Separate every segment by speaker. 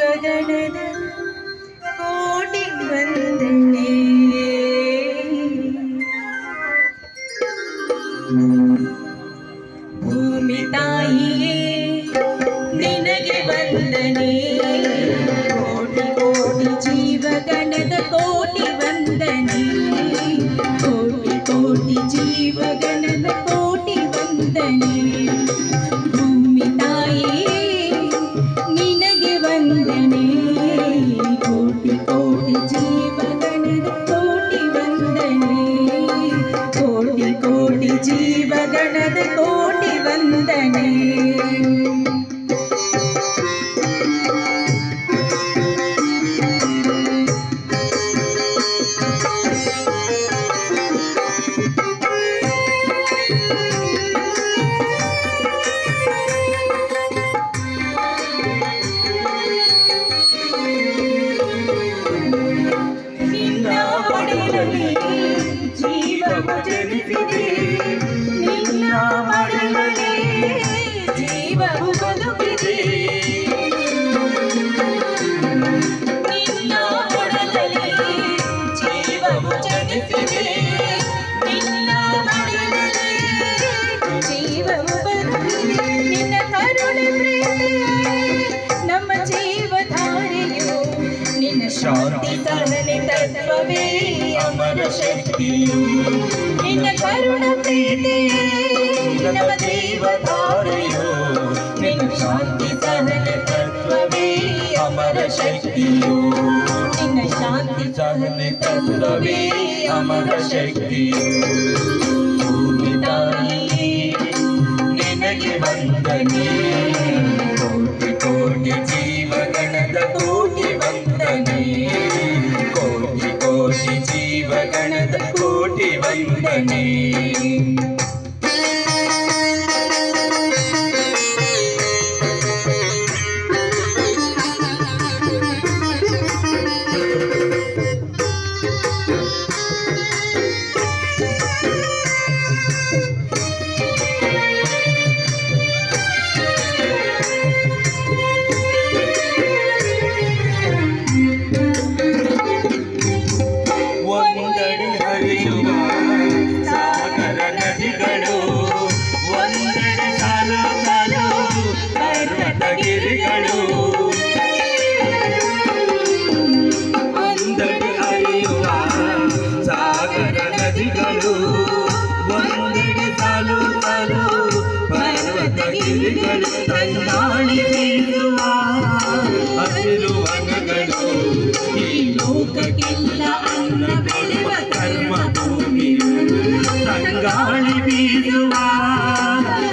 Speaker 1: ಜೀವಗಣದ ಕೋಟಿ ವಂದನೆ. ಭೂಮಿ ತಾಯಿಯೇ ನಿನಗೆ ವಂದನೆ. ಕೋಟಿ ಕೋಟಿ ಜೀವಗಣದ ಕೋಟಿ ವಂದನೆ. ಕೋಟಿ ಕೋಟಿ ಜೀವಗಣದ ಕೋಟಿ ವಂದನೆ. ಭೂಮಿ ತಾಯಿಯೇ ನಿನಗೆ ವಂದನೆ. ಕೋಟಿ ಕೋಟಿ ಜೀವಗಣದ ಕೋಟಿ ವಂದನೆ. ಕೋಟಿ ಕೋಟಿ ಜೀವಗಣದ ಕೋಟಿ ವಂದನೆ. ಜೀವವು ಜನಿಸಿದೆ ನಿನ್ನ ಮಡಿಲಲ್ಲಿ, ಜೀವವು ಬದುಕಿದೆ ನಿನ್ನ ಒಡಲಲ್ಲಿ. ಜೀವವು ಜನಿಸಿದೆ ನಿನ್ನ ಮಡಿಲಲ್ಲಿ, ಜೀವವು ಬದುಕಿದೆ. ನಿನ್ನ ಕರುಣೆ ಪ್ರೀತಿಯೇ ನಮ್ಮ ಜೀವಧಾರೆಯು. ನಿನ್ನ ಶಾಂತಿ ಸಹನೆ ತತ್ವವೇ ಅಮರ ಶಕ್ತಿಯು. ನಿನ್ನ ಕರುಣ ಪ್ರೀತಿಯೇ ನಮ್ಮ ಜೀವಧಾರೆಯು. ನಿನ್ನ ಶಾಂತಿ ಸಹನೆ ತತ್ವವೇ ಅಮರ ಶಕ್ತಿಯು. ನಿನ್ನ ಶಾಂತಿ ಸಹನೆ ತತ್ವವೇ ಅಮರ ಶಕ್ತಿಯು. ಭೂಮಿ ತಾಯಿಯೇ ನಿನಗೆ ವಂದನೆ. ಕೋಟಿ ಕೋಟಿ ಜೀವಗಣದ ಕೋಟಿ ವಂದನೆ. ಕೋಟಿ ಕೋಟಿ ಜೀವಗಣದ ಕೋಟಿ ವಂದನೆ. ಒಂದಡಿ ಹರಿಯುವ ಸಾಗರ ನದಿಗಳು, ಒಂದೆಡೆ ಸಾಲು ಸಾಲು ಪರ್ವತಗಿರಿಗಳು. ಒಂದಡಿ ಹರಿಯುವ ಸಾಗರ ನದಿಗಳು, ಒಂದೆಡೆ ಸಾಲು ಸಾಲು ಪರ್ವತಗಿರಿಗಳು. ತಂಗಾಳಿ ಬೀಸುವ ಹಸಿರು ವನಗಳು, ಈ ಲೋಕಕ್ಕೆಲ್ಲ ಅನ್ನ ಬೆಳೆವ ಕರ್ಮ ಭೂಮಿಯು. ತಂಗಾಳಿ ಬೀಸುವ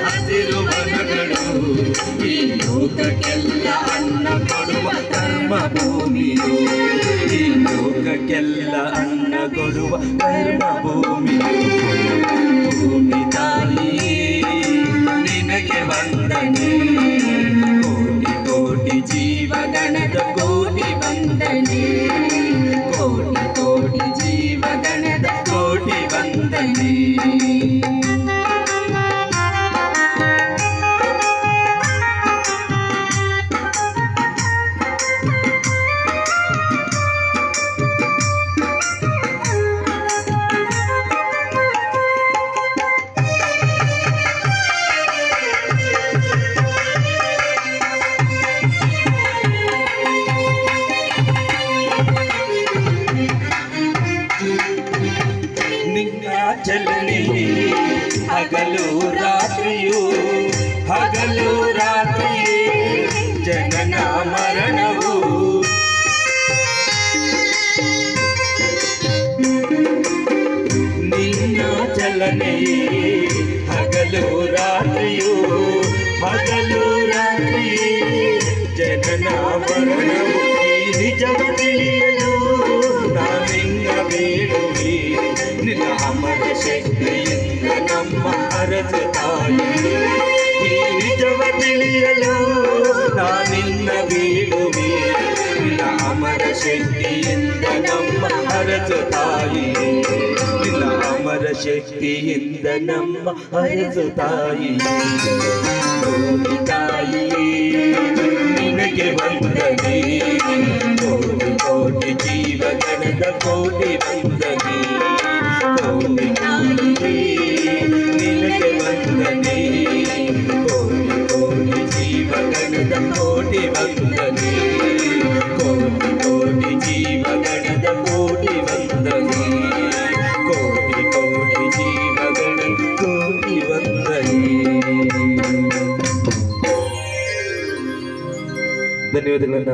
Speaker 1: ಹಸಿರು ವನಗಳು, ಈ ಲೋಕಕ್ಕೆಲ್ಲ ಅನ್ನ ಕೊಡುವ ಕರ್ಮ ಭೂಮಿಯು. ಈ ಲೋಕಕ್ಕೆಲ್ಲ ಅನ್ನ ಕೊಡುವ ಕರ್ಮ ಭೂಮಿಯು. ಭೂಮಿ ತಾಯಿಯೇ ನಿನಗೆ ವಂದನೆ. ಕೋಟಿ ಕೋಟಿ ಜೀವಗಣದ ಕೋಟಿ ವಂದನೆ. ಕೋಟಿ ಕೋಟಿ ಜೀವಗಣದ ಕೋಟಿ ವಂದನೆ. ನಿನ್ನ ಚಲನೆ ಹಗಲು ರಾತ್ರಿಯು, ಹಗಲು ರಾತ್ರಿಯೇ ಜನನ ಮರಣವು. ನಿನ್ನ ಚಲನೆ ಹಗಲು ರಾತ್ರಿಯು, ಹಗಲು ರಾತ್ರಿಯೇ ಜನನ ಮರಣವು. ಈ ನಿಜವ ತಿಳಿಯಲು ನಾನಿನ್ನ ಬೇಡುವೆ. ನಿನ್ನ ಅಮರ ಶಕ್ತಿಯಿಂದ ನಮ್ಮ ಅರಸು ತಾಯಿ. ಈ ನಿಜವ ತಿಳಿಯಲು ನಾನಿನ್ನ ಬೇಡುವೆ. ನಿನ್ನ ಅಮರ ಶಕ್ತಿಯಿಂದ ನಮ್ಮ ಅರಸು ತಾಯಿ. ನಿನ್ನ ಅಮರ ಶಕ್ತಿಯಿಂದ ನಮ್ಮ ಅರಸು ತಾಯಿ. ಭೂಮಿ ತಾಯಿಯೇ ನಿನಗೆ ವಂದನೆ. ಜೀವಗಣದ ಕೋಟಿ ವಂದನೆ, ಕೋಟಿ ಕೋಟಿ ಜೀವಗಣದ ಕೋಟಿ ವಂದನೆ, ಕೋಟಿ ಕೋಟಿ ಜೀವಗಣ ಕೋಟಿ ವಂದನೆ. ಧನ್ಯವಾದಗಳನ್ನ